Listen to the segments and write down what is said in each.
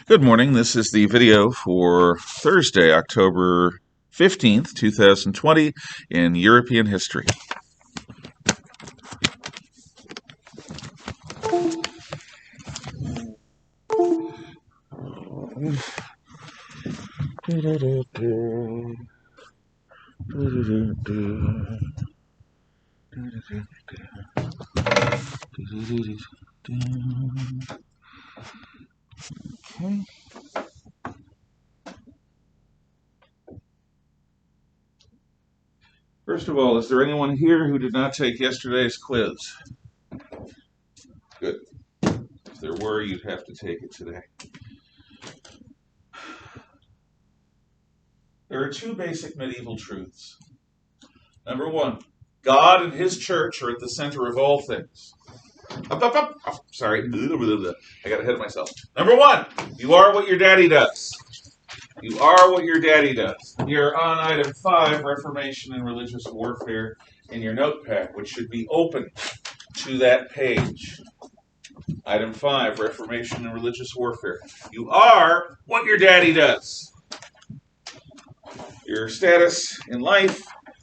Good morning. This is the video for Thursday, October 15th, 2020 in European history. Okay. First of all, is there anyone here who did not take yesterday's quiz? Good. If there were, you'd have to take it today. There are two basic medieval truths. Number one, God and His church are at the center of all things. Sorry, I got ahead of myself. Number one, you are what your daddy does. You are what your daddy does. You're on item 5, Reformation and Religious Warfare, in your notepad, which should be open to that page. Item 5, Reformation and Religious Warfare. You are what your daddy does. Your status in life,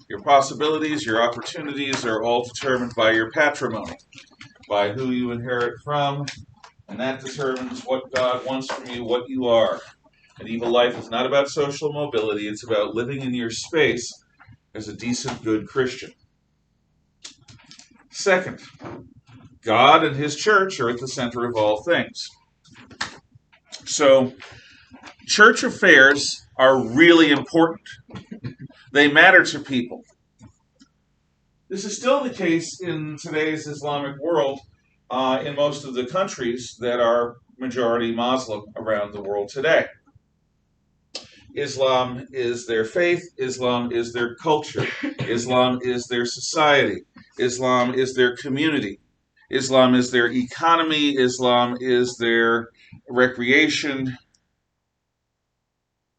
your possibilities, your opportunities are all determined by your patrimony, by who you inherit from, and that determines what God wants from you, what you are. Medieval life is not about social mobility, it's about living in your space as a decent, good Christian. Second, God and His church are at the center of all things. So, church affairs are really important. They matter to people. This is still the case in today's Islamic world, in most of the countries that are majority Muslim around the world today. Islam is their faith, Islam is their culture, Islam is their society, Islam is their community, Islam is their economy, Islam is their recreation.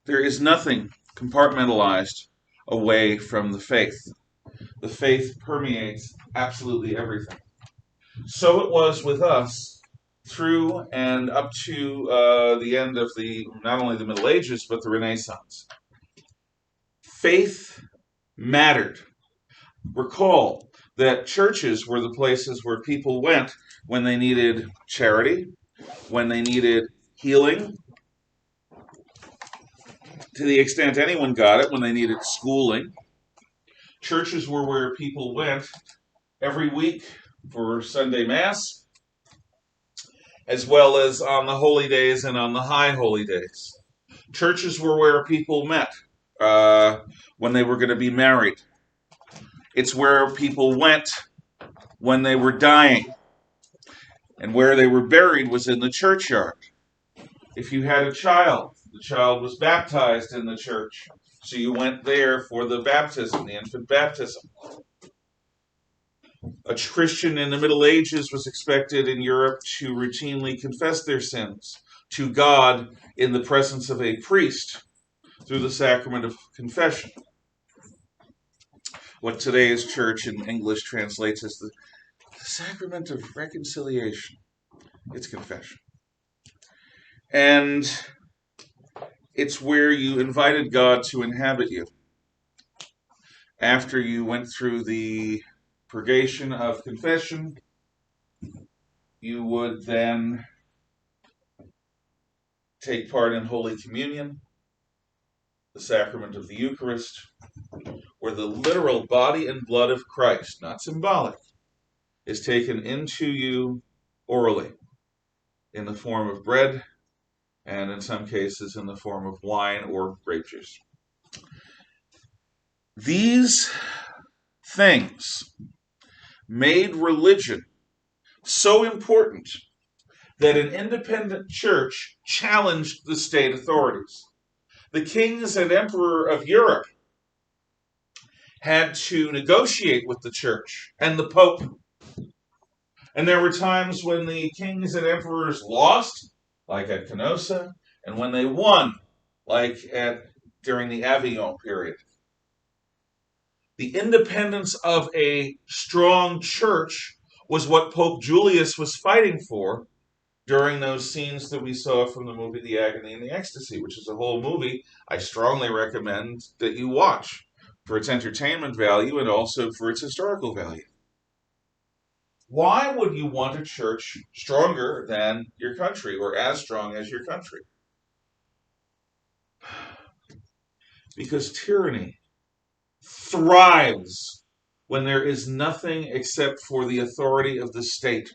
There is nothing compartmentalized away from the faith. The faith permeates absolutely everything. So it was with us through and up to the end of not only the Middle Ages, but the Renaissance. Faith mattered. Recall that churches were the places where people went when they needed charity, when they needed healing, to the extent anyone got it, when they needed schooling. Churches were where people went every week for Sunday Mass, as well as on the holy days and on the high holy days. Churches were where people met when they were going to be married. It's where people went when they were dying. And where they were buried was in the churchyard. If you had a child, the child was baptized in the church. So you went there for the baptism, the infant baptism. A Christian in the Middle Ages was expected in Europe to routinely confess their sins to God in the presence of a priest through the sacrament of confession. What today's church in English translates as the sacrament of reconciliation. It's confession. And it's where you invited God to inhabit you. After you went through the purgation of confession, you would then take part in Holy Communion, the sacrament of the Eucharist, where the literal body and blood of Christ, not symbolic, is taken into you orally in the form of bread and in some cases in the form of wine or grape juice. These things made religion so important that an independent church challenged the state authorities. The kings and emperor of Europe had to negotiate with the church and the Pope. And there were times when the kings and emperors lost, like at Canossa, and when they won, like during the Avignon period. The independence of a strong church was what Pope Julius was fighting for during those scenes that we saw from the movie The Agony and the Ecstasy, which is a whole movie I strongly recommend that you watch for its entertainment value and also for its historical value. Why would you want a church stronger than your country or as strong as your country? Because tyranny thrives when there is nothing except for the authority of the state.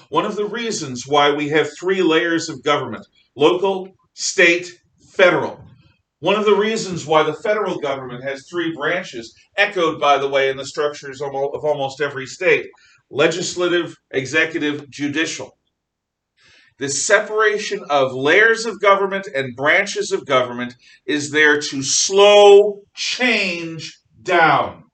One of the reasons why we have three layers of government: local, state, federal. One of the reasons why the federal government has three branches, echoed, by the way, in the structures of almost every state: legislative, executive, judicial. The separation of layers of government and branches of government is there to slow change down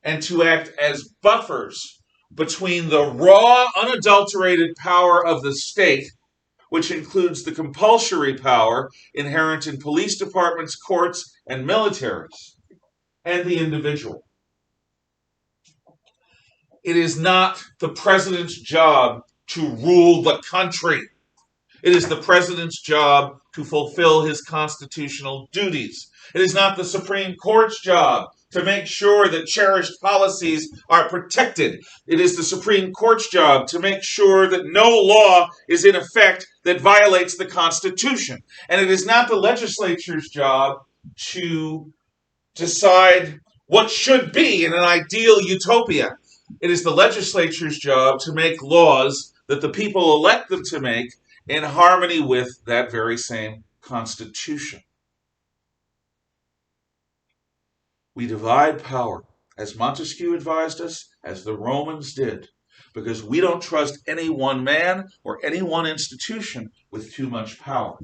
and to act as buffers between the raw, unadulterated power of the state, which includes the compulsory power inherent in police departments, courts, and militaries, and the individual. It is not the president's job to rule the country. It is the president's job to fulfill his constitutional duties. It is not the Supreme Court's job to make sure that cherished policies are protected. It is the Supreme Court's job to make sure that no law is in effect that violates the Constitution. And it is not the legislature's job to decide what should be in an ideal utopia. It is the legislature's job to make laws that the people elect them to make in harmony with that very same Constitution. We divide power, as Montesquieu advised us, as the Romans did, because we don't trust any one man or any one institution with too much power.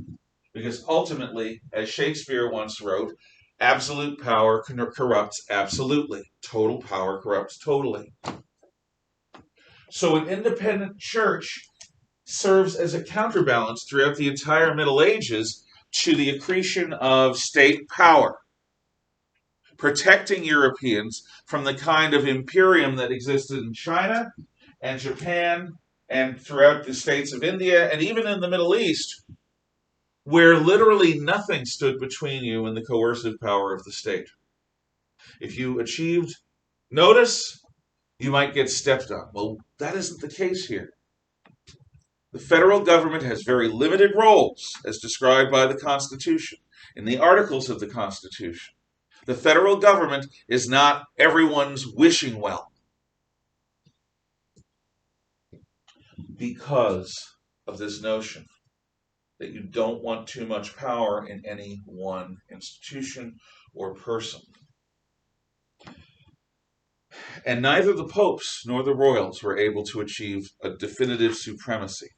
Because ultimately, as Shakespeare once wrote, absolute power corrupts absolutely. Total power corrupts totally. So an independent church serves as a counterbalance throughout the entire Middle Ages to the accretion of state power, protecting Europeans from the kind of imperium that existed in China and Japan and throughout the states of India and even in the Middle East, where literally nothing stood between you and the coercive power of the state. If you achieved notice, you might get stepped on. Well, that isn't the case here. The federal government has very limited roles, as described by the Constitution, in the Articles of the Constitution. The federal government is not everyone's wishing well, because of this notion that you don't want too much power in any one institution or person. And neither the popes nor the royals were able to achieve a definitive supremacy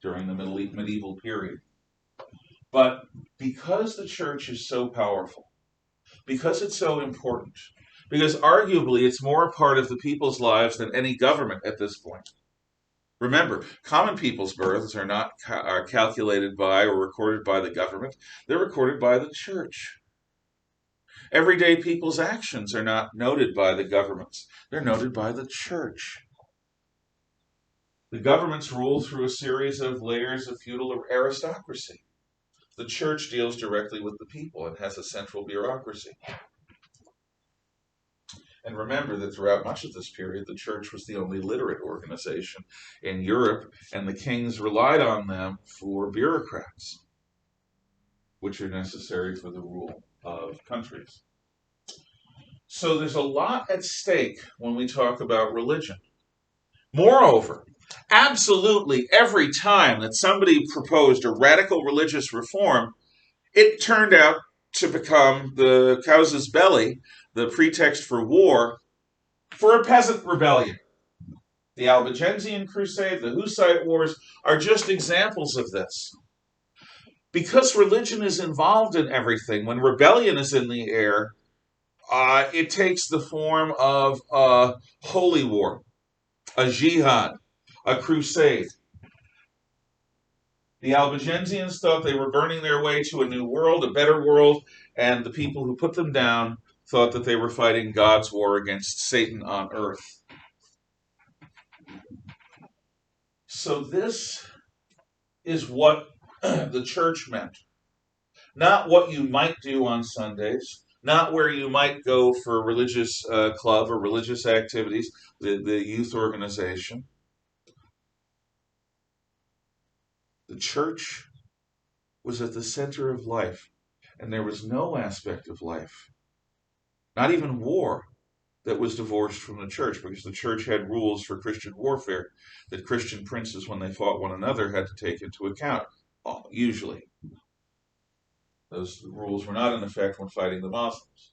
during the medieval period. But because the church is so powerful, because it's so important, because arguably it's more a part of the people's lives than any government at this point. Remember, common people's births are not calculated by or recorded by the government. They're recorded by the church. Everyday people's actions are not noted by the governments. They're noted by the church. The governments rule through a series of layers of feudal aristocracy. The church deals directly with the people and has a central bureaucracy. And remember that throughout much of this period, the church was the only literate organization in Europe, and the kings relied on them for bureaucrats, which are necessary for the rule of countries. So there's a lot at stake when we talk about religion. Moreover, absolutely every time that somebody proposed a radical religious reform, it turned out to become the casus belli, the pretext for war, for a peasant rebellion. The Albigensian Crusade, the Hussite Wars are just examples of this. Because religion is involved in everything, when rebellion is in the air, it takes the form of a holy war, a jihad, a crusade. The Albigensians thought they were burning their way to a new world, a better world, and the people who put them down thought that they were fighting God's war against Satan on earth. So this is what the church meant. Not what you might do on Sundays, not where you might go for a religious club or religious activities, the youth organization. The church was at the center of life, and there was no aspect of life, not even war, that was divorced from the church, because the church had rules for Christian warfare that Christian princes, when they fought one another, had to take into account, usually. Those rules were not in effect when fighting the Muslims.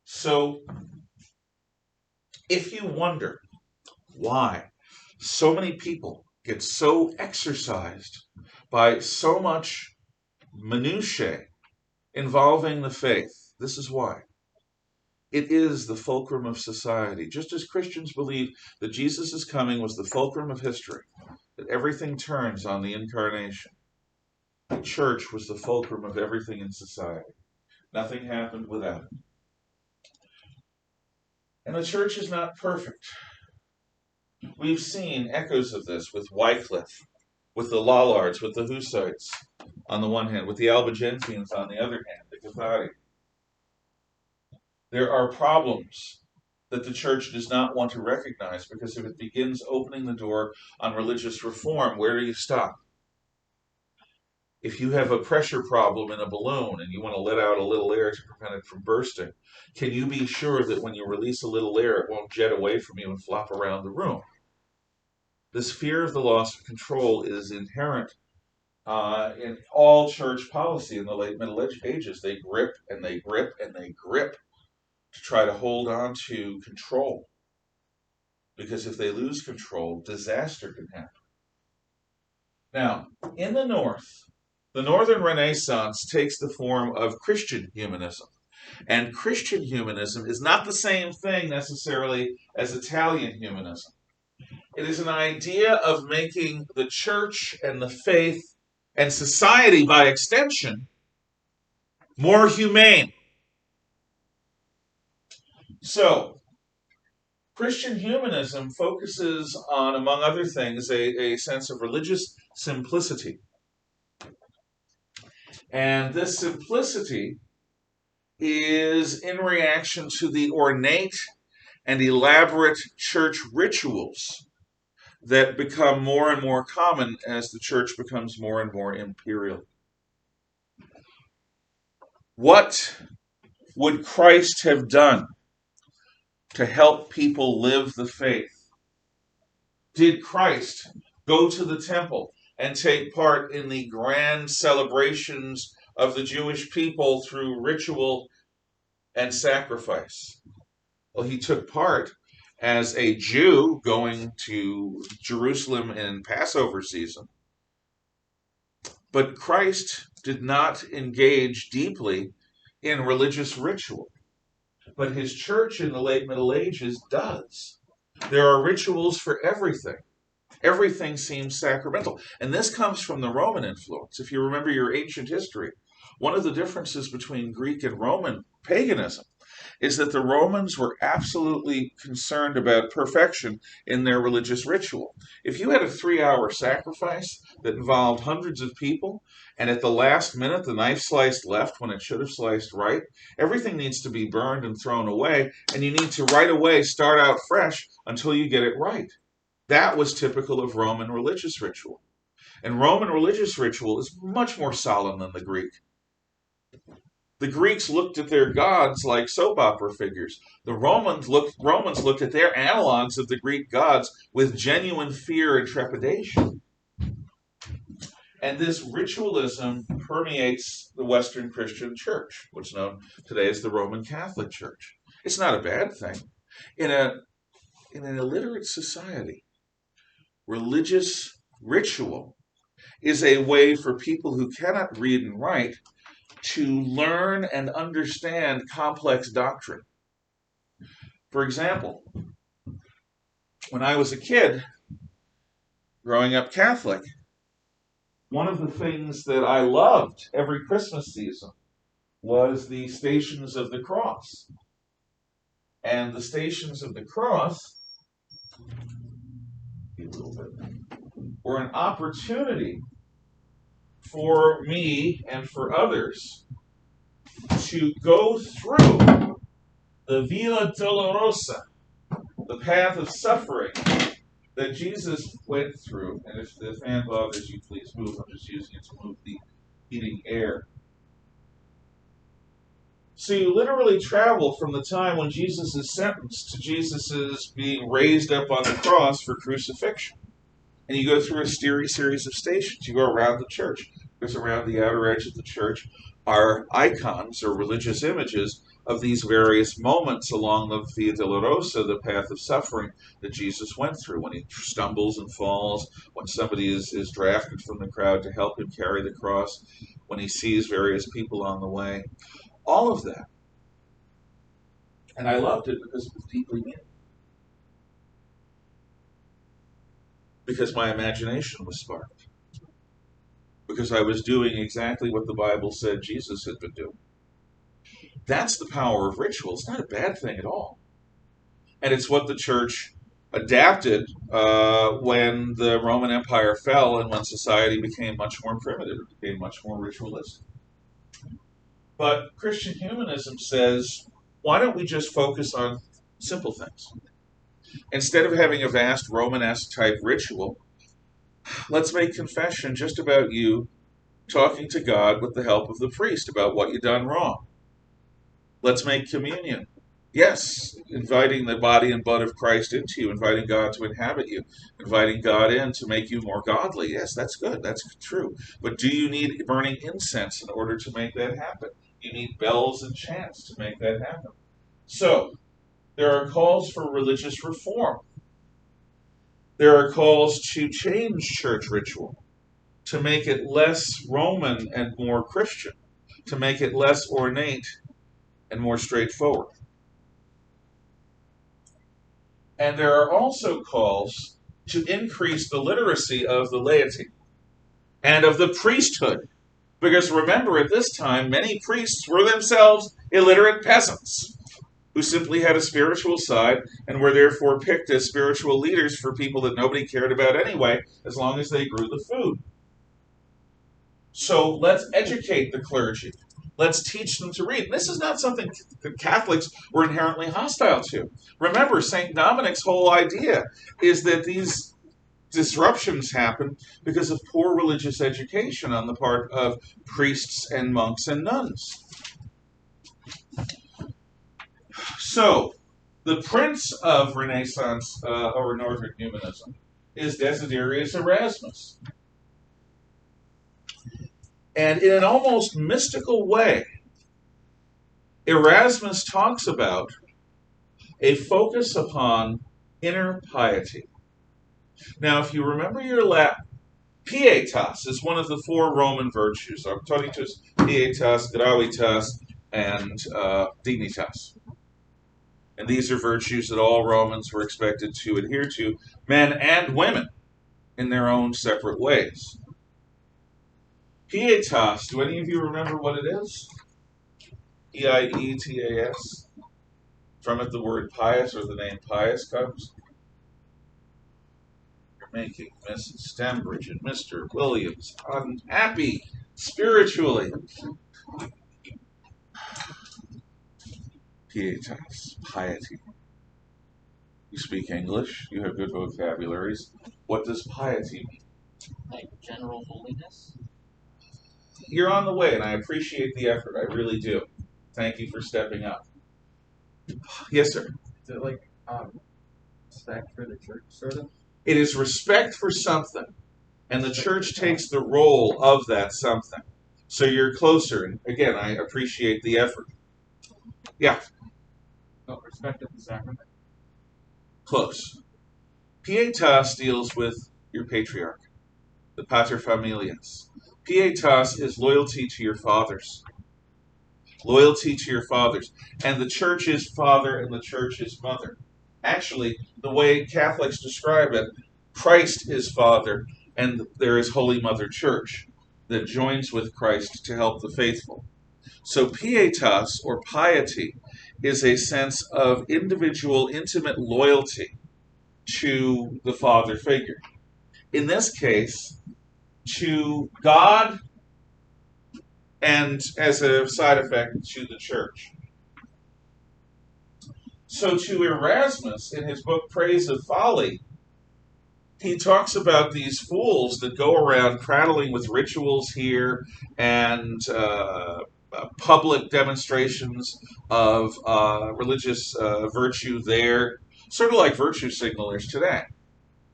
So, if you wonder why so many people get so exercised by so much minutiae involving the faith, this is why. It is the fulcrum of society. Just as Christians believe that Jesus' coming was the fulcrum of history, that everything turns on the incarnation, the church was the fulcrum of everything in society. Nothing happened without it. And the church is not perfect. We've seen echoes of this with Wycliffe, with the Lollards, with the Hussites on the one hand, with the Albigensians on the other hand, the Cathari. There are problems that the church does not want to recognize, because if it begins opening the door on religious reform, where do you stop? If you have a pressure problem in a balloon and you want to let out a little air to prevent it from bursting, can you be sure that when you release a little air, it won't jet away from you and flop around the room? This fear of the loss of control is inherent in all church policy in the late Middle Ages. They grip and they grip and they grip to try to hold on to control. Because if they lose control, disaster can happen. Now, in the North, the Northern Renaissance takes the form of Christian humanism. And Christian humanism is not the same thing necessarily as Italian humanism. It is an idea of making the church and the faith and society, by extension, more humane. So, Christian humanism focuses on, among other things, a sense of religious simplicity. And this simplicity is in reaction to the ornate and elaborate church rituals that become more and more common as the church becomes more and more imperial. What would Christ have done to help people live the faith? Did Christ go to the temple and take part in the grand celebrations of the Jewish people through ritual and sacrifice? Well, he took part as a Jew going to Jerusalem in Passover season. But Christ did not engage deeply in religious ritual. But his church in the late Middle Ages does. There are rituals for everything. Everything seems sacramental. And this comes from the Roman influence. If you remember your ancient history, one of the differences between Greek and Roman paganism is that the Romans were absolutely concerned about perfection in their religious ritual. If you had a 3-hour sacrifice that involved hundreds of people, and at the last minute the knife sliced left when it should have sliced right, everything needs to be burned and thrown away, and you need to right away start out fresh until you get it right. That was typical of Roman religious ritual. And Roman religious ritual is much more solemn than the Greek. The Greeks looked at their gods like soap opera figures. The Romans looked at their analogs of the Greek gods with genuine fear and trepidation. And this ritualism permeates the Western Christian church, what's known today as the Roman Catholic Church. It's not a bad thing. In an illiterate society, religious ritual is a way for people who cannot read and write to learn and understand complex doctrine. For example, when I was a kid, growing up Catholic, one of the things that I loved every Christmas season was the Stations of the Cross. And the Stations of the Cross a little bit, or an opportunity for me and for others to go through the Via Dolorosa, the path of suffering that Jesus went through. And if the fan bothers you, please move. I'm just using it to move the heating air. So you literally travel from the time when Jesus is sentenced to Jesus' being raised up on the cross for crucifixion. And you go through a series of stations. You go around the church, because around the outer edge of the church are icons or religious images of these various moments along the Via Dolorosa, the path of suffering that Jesus went through, when he stumbles and falls, when somebody is drafted from the crowd to help him carry the cross, when he sees various people on the way. All of that. And I loved it because it was deeply meaningful. Because my imagination was sparked. Because I was doing exactly what the Bible said Jesus had been doing. That's the power of ritual. It's not a bad thing at all. And it's what the church adapted when the Roman Empire fell and when society became much more primitive. It became much more ritualistic. But Christian humanism says, why don't we just focus on simple things? Instead of having a vast Romanesque type ritual, let's make confession just about you talking to God with the help of the priest about what you've done wrong. Let's make communion. Yes, inviting the body and blood of Christ into you, inviting God to inhabit you, inviting God in to make you more godly. Yes, that's good. That's true. But do you need burning incense in order to make that happen? You need bells and chants to make that happen. So, there are calls for religious reform. There are calls to change church ritual, to make it less Roman and more Christian, to make it less ornate and more straightforward. And there are also calls to increase the literacy of the laity and of the priesthood. Because remember, at this time, many priests were themselves illiterate peasants who simply had a spiritual side and were therefore picked as spiritual leaders for people that nobody cared about anyway, as long as they grew the food. So let's educate the clergy. Let's teach them to read. And this is not something that Catholics were inherently hostile to. Remember, St. Dominic's whole idea is that these disruptions happen because of poor religious education on the part of priests and monks and nuns. So, the prince of Renaissance or Northern Humanism is Desiderius Erasmus. And in an almost mystical way, Erasmus talks about a focus upon inner piety. Now, if you remember your Latin, pietas is one of the four Roman virtues: auctoritas, pietas, gravitas, and dignitas. And these are virtues that all Romans were expected to adhere to, men and women, in their own separate ways. Pietas, do any of you remember what it is? P-I-E-T-A-S. From it the word pious or the name pious comes. You're making Mrs. Stembridge and Mr. Williams unhappy spiritually. Pietas, piety. You speak English, you have good vocabularies. What does piety mean? Like general holiness? You're on the way, and I appreciate the effort. I really do. Thank you for stepping up. Yes, sir. Is it like respect for the church, sort of? It is respect for something, and the church takes the role of that something. So you're closer, and again, I appreciate the effort. Yeah. No, respect of the sacrament. Close. Pietas deals with your patriarch, the pater familias. Pietas is loyalty to your fathers. Loyalty to your fathers. And the church is father and the church is mother. Actually, the way Catholics describe it, Christ is father and there is Holy Mother Church that joins with Christ to help the faithful. So pietas, or piety, is a sense of individual, intimate loyalty to the father figure. In this case, to God, and as a side effect, to the church. So to Erasmus, in his book Praise of Folly, he talks about these fools that go around prattling with rituals here and public demonstrations of religious virtue there, sort of like virtue signalers today,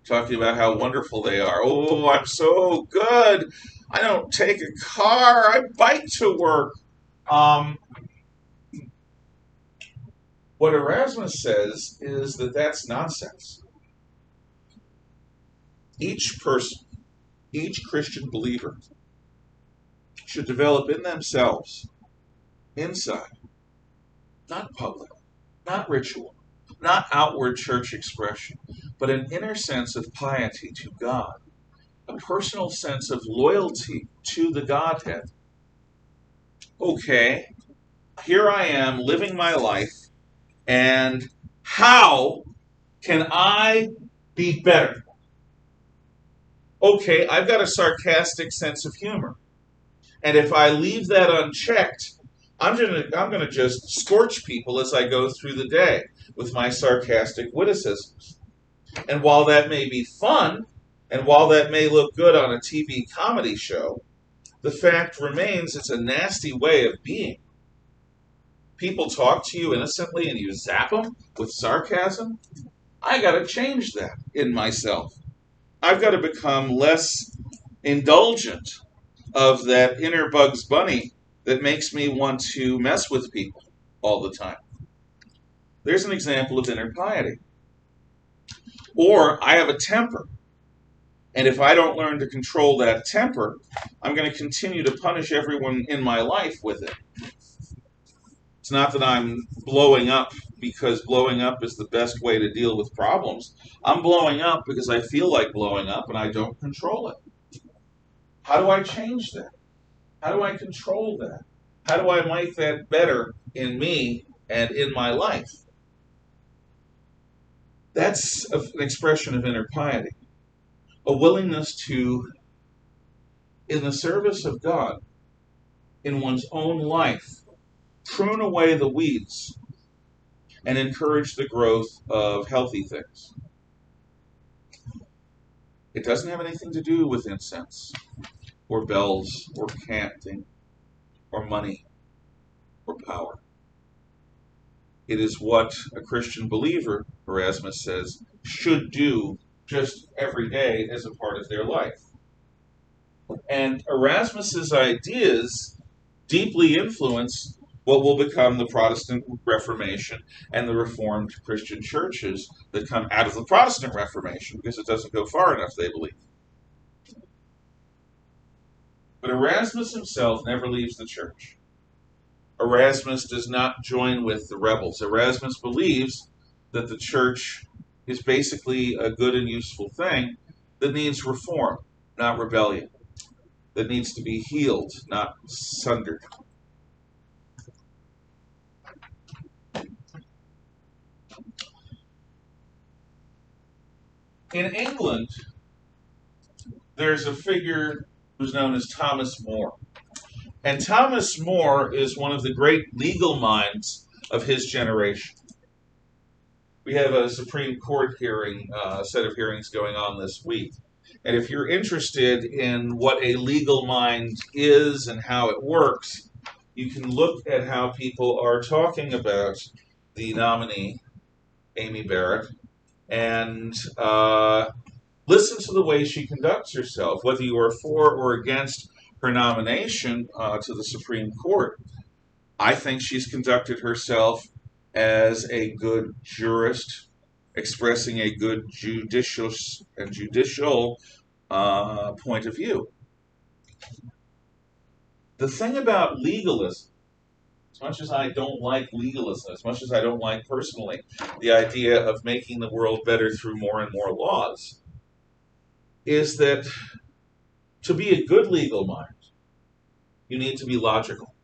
talking about how wonderful they are. Oh, I'm so good. I don't take a car. I bike to work. What Erasmus says is that that's nonsense. Each person, each Christian believer, should develop in themselves, inside, not public, not ritual, not outward church expression, but an inner sense of piety to God, a personal sense of loyalty to the Godhead. Okay, here I am living my life, and how can I be better? Okay, I've got a sarcastic sense of humor. And if I leave that unchecked, I'm gonna just scorch people as I go through the day with my sarcastic witticisms. And while that may be fun, and while that may look good on a TV comedy show, the fact remains it's a nasty way of being. People talk to you innocently and you zap them with sarcasm. I gotta change that in myself. I've got to become less indulgent of that inner Bugs Bunny that makes me want to mess with people all the time. There's an example of inner piety. Or I have a temper, and if I don't learn to control that temper, I'm going to continue to punish everyone in my life with it. It's not that I'm blowing up because blowing up is the best way to deal with problems. I'm blowing up because I feel like blowing up and I don't control it. How do I change that? How do I control that? How do I make that better in me and in my life? That's an expression of inner piety. A willingness to, in the service of God, in one's own life, prune away the weeds and encourage the growth of healthy things. It doesn't have anything to do with incense, or bells, or canting, or money, or power. It is what a Christian believer, Erasmus says, should do just every day as a part of their life. And Erasmus's ideas deeply influence what will become the Protestant Reformation and the Reformed Christian churches that come out of the Protestant Reformation, because it doesn't go far enough, they believe. But Erasmus himself never leaves the church. Erasmus does not join with the rebels. Erasmus believes that the church is basically a good and useful thing that needs reform, not rebellion, that needs to be healed, not sundered. In England, there's a figure who's known as Thomas More. And Thomas More is one of the great legal minds of his generation. We have a Supreme Court hearing, set of hearings going on this week. And if you're interested in what a legal mind is and how it works, you can look at how people are talking about the nominee, Amy Barrett, and listen to the way she conducts herself, whether you are for or against her nomination to the Supreme Court. I think she's conducted herself as a good jurist, expressing a good judicial point of view. The thing about legalism, as much as I don't like legalism, as much as I don't like personally the idea of making the world better through more and more laws, is that to be a good legal mind, you need to be logical.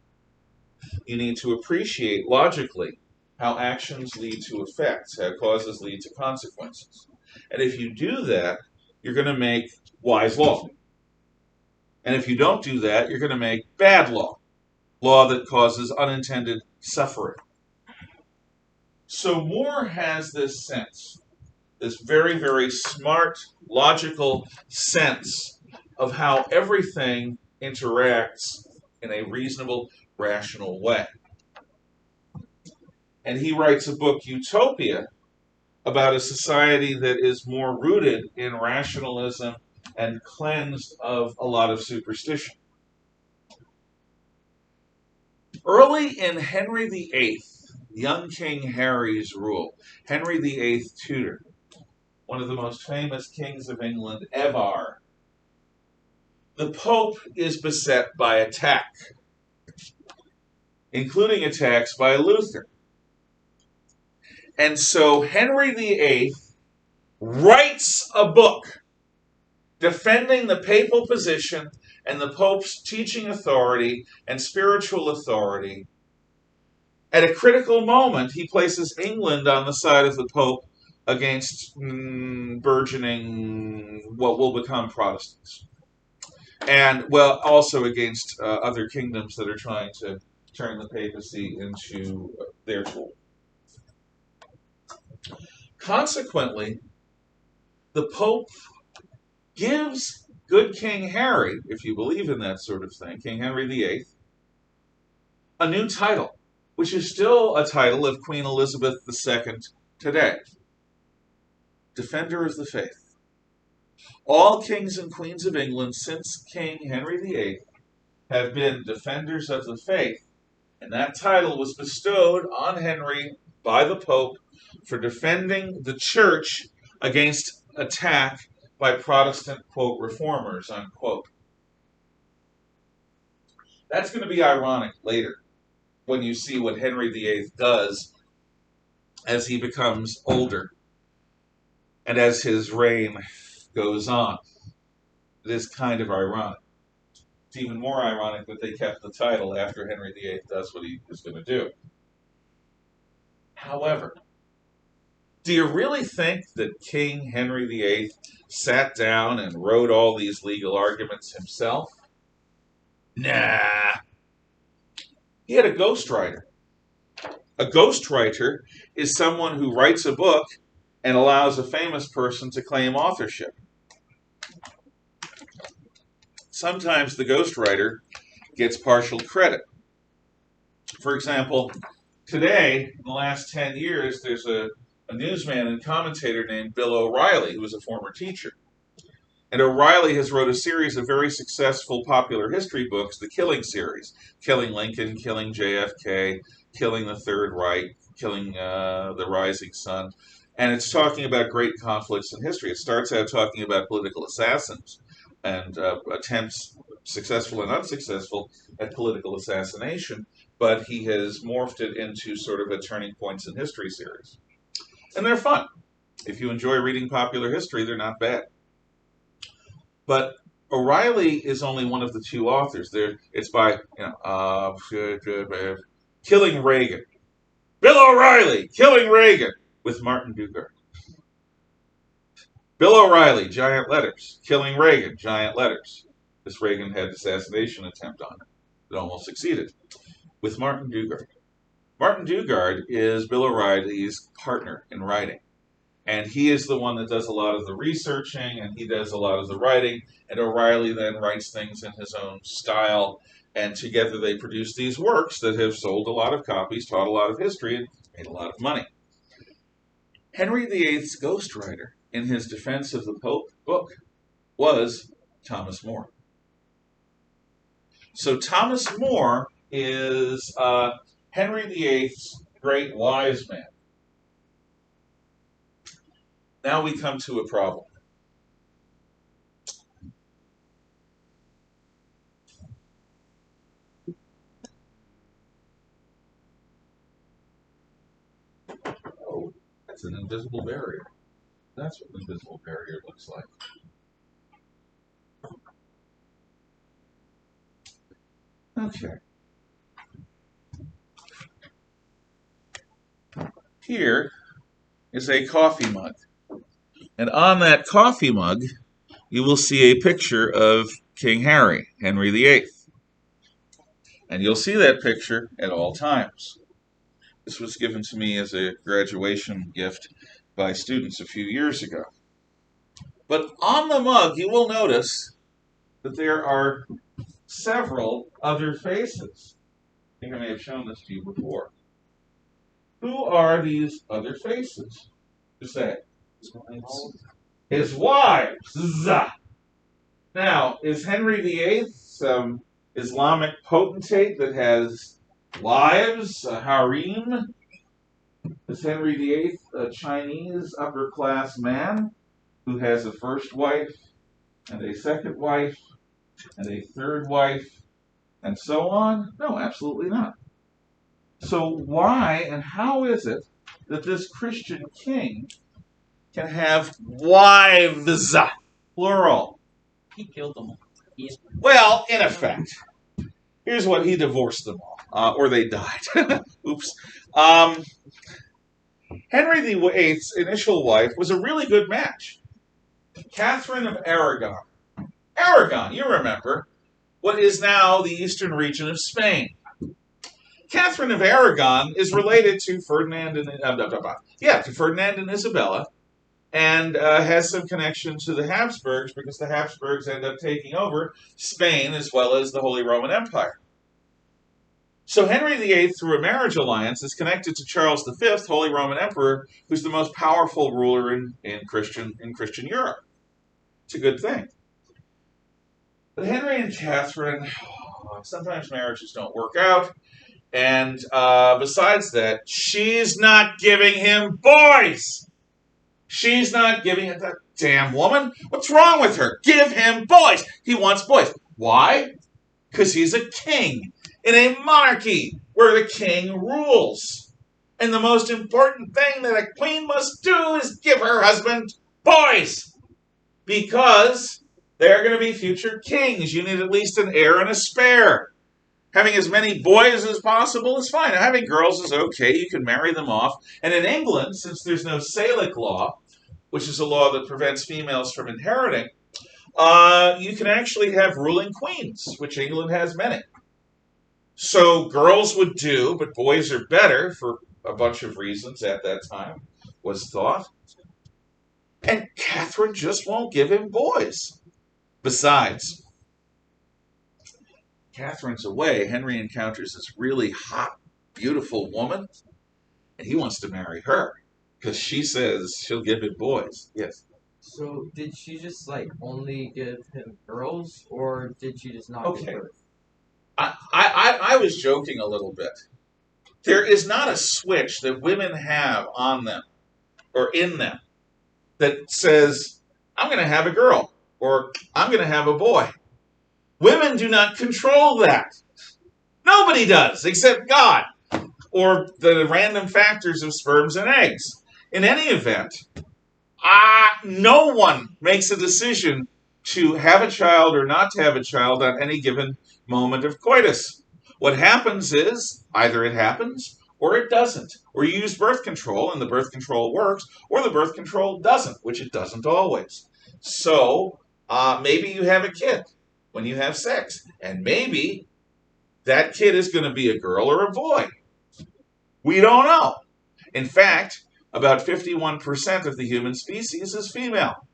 You need to appreciate logically how actions lead to effects, how causes lead to consequences. And if you do that, you're going to make wise law. And if you don't do that, you're going to make bad law, law that causes unintended suffering. So More has this sense, this very, very smart, logical sense of how everything interacts in a reasonable, rational way. And he writes a book, Utopia, about a society that is more rooted in rationalism and cleansed of a lot of superstition. Early in Henry VIII, young King Harry's rule, Henry VIII Tudor, one of the most famous kings of England ever, the Pope is beset by attack, including attacks by Luther. And so Henry VIII writes a book defending the papal position and the Pope's teaching authority and spiritual authority. At a critical moment, he places England on the side of the Pope against burgeoning what will become Protestants. And, well, also against other kingdoms that are trying to turn the papacy into their tool. Consequently, the Pope gives good King Harry, if you believe in that sort of thing, King Henry VIII, a new title, which is still a title of Queen Elizabeth II today. Defender of the Faith. All kings and queens of England since King Henry VIII have been defenders of the faith, and that title was bestowed on Henry by the Pope for defending the church against attack by Protestant, quote, reformers, unquote. That's going to be ironic later when you see what Henry VIII does as he becomes older and as his reign goes on. It is kind of ironic. It's even more ironic that they kept the title after Henry VIII does what he was going to do. However, do you really think that King Henry VIII sat down and wrote all these legal arguments himself? Nah. He had a ghostwriter. A ghostwriter is someone who writes a book and allows a famous person to claim authorship. Sometimes the ghostwriter gets partial credit. For example, today, in the last 10 years, there's a newsman and commentator named Bill O'Reilly, who was a former teacher. And O'Reilly has wrote a series of very successful popular history books, the Killing series. Killing Lincoln, Killing JFK, Killing the Third Reich, Killing the Rising Sun. And it's talking about great conflicts in history. It starts out talking about political assassins and attempts, successful and unsuccessful, at political assassination. But he has morphed it into sort of a turning points in history series. And they're fun. If you enjoy reading popular history, they're not bad. But O'Reilly is only one of the two authors. It's by Killing Reagan. Bill O'Reilly, Killing Reagan, with Martin Dugard. Bill O'Reilly, giant letters. Killing Reagan, giant letters. This Reagan had an assassination attempt on it. It almost succeeded. With Martin Dugard. Martin Dugard is Bill O'Reilly's partner in writing. And he is the one that does a lot of the researching, and he does a lot of the writing, and O'Reilly then writes things in his own style, and together they produce these works that have sold a lot of copies, taught a lot of history, and made a lot of money. Henry VIII's ghostwriter in his Defense of the Pope book was Thomas More. So Thomas More is Henry VIII's great wise man. Now we come to a problem. Oh, that's an invisible barrier. That's what an invisible barrier looks like. Okay. Here is a coffee mug. And on that coffee mug, you will see a picture of King Harry, Henry VIII. And you'll see that picture at all times. This was given to me as a graduation gift by students a few years ago. But on the mug, you will notice that there are several other faces. I think I may have shown this to you before. Who are these other faces? Just say it. His wives. Now, is Henry VIII some Islamic potentate that has wives, a harem? Is Henry VIII a Chinese upper-class man who has a first wife and a second wife and a third wife and so on? No, absolutely not. So why and how is it that this Christian king can have wives, plural? He killed them all. Well, in effect, here's what he divorced them all, or they died. Oops. Henry VIII's initial wife was a really good match, Catherine of Aragon. Aragon, you remember, what is now the eastern region of Spain. Catherine of Aragon is related to Ferdinand and Isabella, and has some connection to the Habsburgs because the Habsburgs end up taking over Spain as well as the Holy Roman Empire. So Henry VIII, through a marriage alliance, is connected to Charles V, Holy Roman Emperor, who's the most powerful ruler in Christian Europe. It's a good thing. But Henry and Catherine, sometimes marriages don't work out. And besides that, she's not giving him boys. She's not giving it. That damn woman. What's wrong with her? Give him boys. He wants boys. Why? Because he's a king in a monarchy where the king rules. And the most important thing that a queen must do is give her husband boys. Because they're going to be future kings. You need at least an heir and a spare. Having as many boys as possible is fine. Having girls is okay. You can marry them off. And in England, since there's no Salic law, which is a law that prevents females from inheriting, you can actually have ruling queens, which England has many. So girls would do, but boys are better for a bunch of reasons at that time, was thought. And Catherine just won't give him boys. Besides, Catherine's away. Henry encounters this really hot, beautiful woman, and he wants to marry her because she says she'll give him boys. Yes. So did she just only give him girls, or did she just not give birth? I was joking a little bit. There is not a switch that women have on them or in them that says, I'm going to have a girl or I'm going to have a boy. Women do not control that. Nobody does except God or the random factors of sperms and eggs. In any event, no one makes a decision to have a child or not to have a child on any given moment of coitus. What happens is either it happens or it doesn't. Or you use birth control and the birth control works, or the birth control doesn't, which it doesn't always. So maybe you have a kid when you have sex, and maybe that kid is going to be a girl or a boy. We don't know. In fact, about 51% of the human species is female.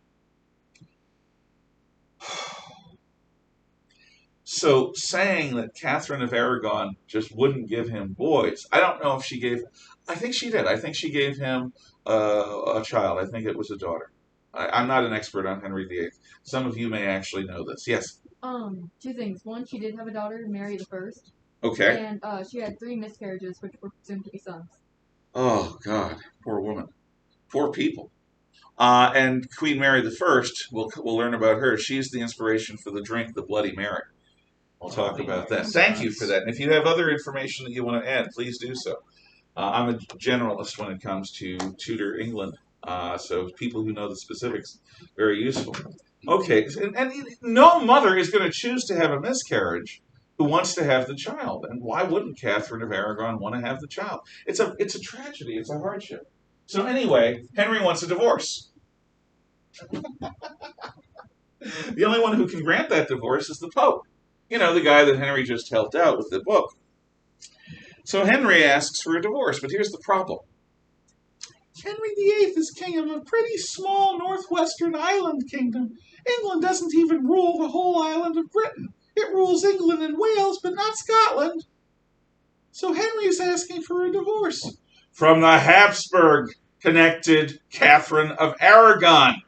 So saying that Catherine of Aragon just wouldn't give him boys, I don't know if she gave, I think she did. I think she gave him a child. I think it was a daughter. I'm not an expert on Henry VIII. Some of you may actually know this. Yes? Two things. One, she did have a daughter, Mary the First. Okay. And she had 3 miscarriages, which were presumed to be sons. Oh, God. Poor woman. Poor people. And Queen Mary the First, we'll learn about her. She's the inspiration for the drink, the Bloody Mary. We'll talk about that. Thank you for that. And if you have other information that you want to add, please do so. I'm a generalist when it comes to Tudor England, so people who know the specifics, very useful. Okay, and no mother is going to choose to have a miscarriage who wants to have the child. And why wouldn't Catherine of Aragon want to have the child? It's a tragedy. It's a hardship. So anyway, Henry wants a divorce. The only one who can grant that divorce is the Pope. You know, the guy that Henry just helped out with the book. So Henry asks for a divorce, but here's the problem. Henry VIII is king of a pretty small northwestern island kingdom. England doesn't even rule the whole island of Britain. It rules England and Wales, but not Scotland. So Henry is asking for a divorce from the Habsburg-connected Catherine of Aragon,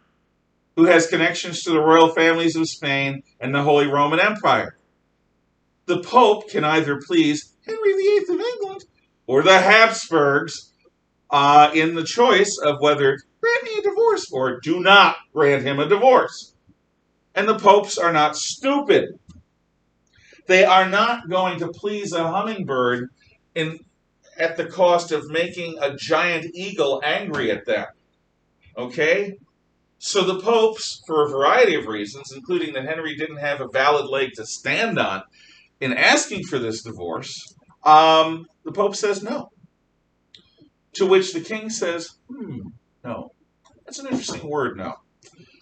who has connections to the royal families of Spain and the Holy Roman Empire. The Pope can either please Henry VIII of England or the Habsburgs in the choice of whether grant me a divorce or do not grant him a divorce. And the popes are not stupid. They are not going to please a hummingbird at the cost of making a giant eagle angry at them. Okay? So the popes, for a variety of reasons, including that Henry didn't have a valid leg to stand on in asking for this divorce, the Pope says no. To which the king says, no. That's an interesting word, no.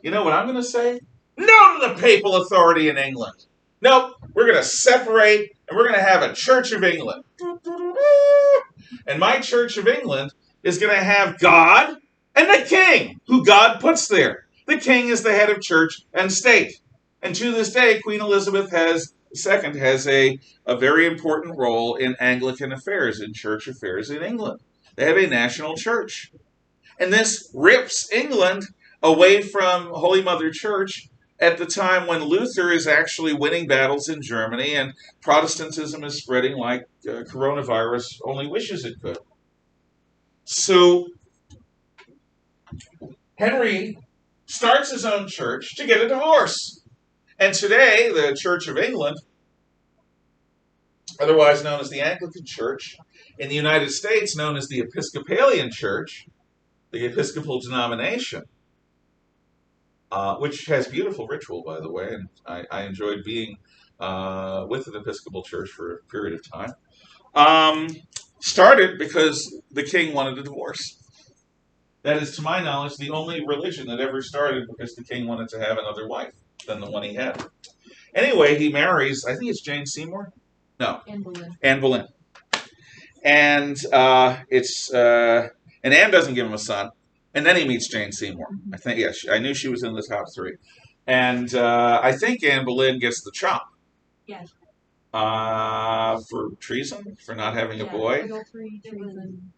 You know what I'm going to say? No to the papal authority in England. Nope, we're going to separate and we're going to have a Church of England. And my Church of England is going to have God and the king, who God puts there. The king is the head of church and state. And to this day, Queen Elizabeth II has a very important role in Anglican affairs, in church affairs in England. They have a national church. And this rips England away from Holy Mother Church at the time when Luther is actually winning battles in Germany and Protestantism is spreading like coronavirus only wishes it could. So Henry starts his own church to get a divorce. And today, the Church of England, otherwise known as the Anglican Church, in the United States known as the Episcopalian Church, the Episcopal denomination, which has beautiful ritual, by the way, and I enjoyed being with an Episcopal church for a period of time, started because the king wanted a divorce. That is, to my knowledge, the only religion that ever started because the king wanted to have another wife than the one he had. Anyway, he marries, I think it's Jane Seymour? No. Anne Boleyn. Anne Boleyn. And and Anne doesn't give him a son. And then he meets Jane Seymour. I think, I knew she was in the top three. And I think Anne Boleyn gets the chop. Yes. For treason, for not having a boy. Adultery, treason.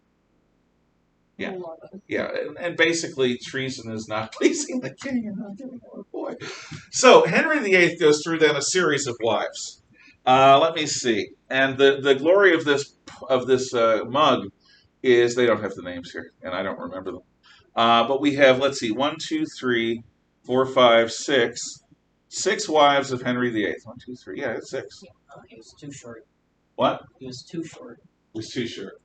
Yeah. Yeah, and basically treason is not pleasing the king and not giving him a boy. So Henry VIII goes through then a series of wives. Let me see. And the glory of this mug is, they don't have the names here, and I don't remember them. But we have, let's see, 1, 2, 3, 4, 5, 6. 6 wives of Henry VIII. 1, 2, 3. Yeah, it's 6. He was too short. What? He was too short. It was too short.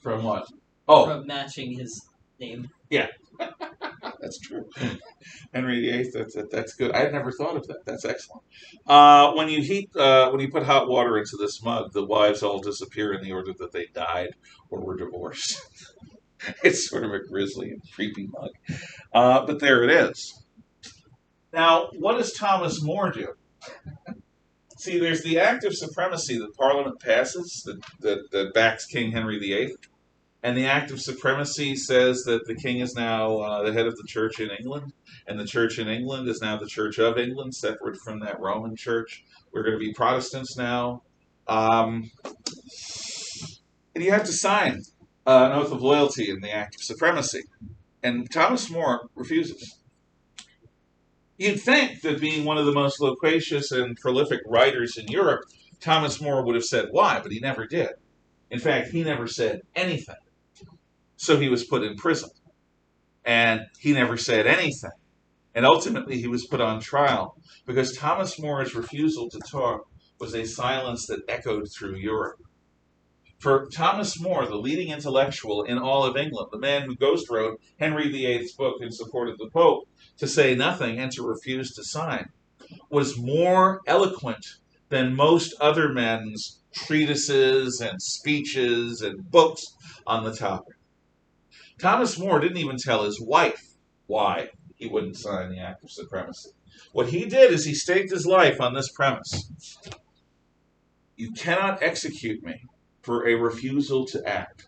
From what? Oh. From matching his name. Yeah. That's true. Henry VIII, that's good. I had never thought of that. That's excellent. When you put hot water into this mug, the wives all disappear in the order that they died or were divorced. It's sort of a grisly and creepy mug. But there it is. Now, what does Thomas More do? See, there's the Act of Supremacy that Parliament passes that backs King Henry VIII. And the Act of Supremacy says that the king is now the head of the church in England, and the church in England is now the Church of England, separate from that Roman church. We're going to be Protestants now. And you have to sign an oath of loyalty in the Act of Supremacy. And Thomas More refuses. You'd think that being one of the most loquacious and prolific writers in Europe, Thomas More would have said why, but he never did. In fact, he never said anything. So he was put in prison. And he never said anything. And ultimately he was put on trial because Thomas More's refusal to talk was a silence that echoed through Europe. For Thomas More, the leading intellectual in all of England, the man who ghostwrote Henry VIII's book in support of the Pope, to say nothing and to refuse to sign, was more eloquent than most other men's treatises and speeches and books on the topic. Thomas More didn't even tell his wife why he wouldn't sign the act of supremacy. What he did is he staked his life on this premise. You cannot execute me for a refusal to act.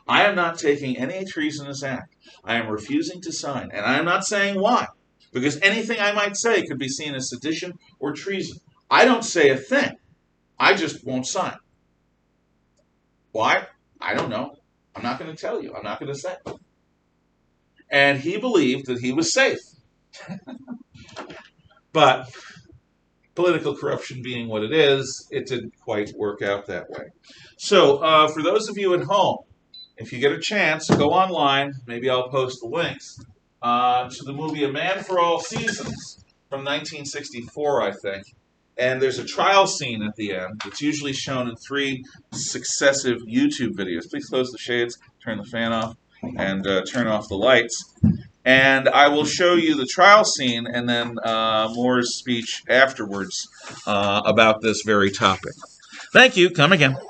I am not taking any treasonous act. I am refusing to sign, and I am not saying why, because anything I might say could be seen as sedition or treason. I don't say a thing. I just won't sign. Why? I don't know. I'm not going to tell you. I'm not going to say. And he believed that he was safe. But political corruption being what it is, it didn't quite work out that way. So for those of you at home, if you get a chance, go online. Maybe I'll post the links to the movie A Man for All Seasons from 1964, I think. And there's a trial scene at the end. It's usually shown in 3 successive YouTube videos. Please close the shades, turn the fan off, and turn off the lights. And I will show you the trial scene and then Moore's speech afterwards about this very topic. Thank you. Come again.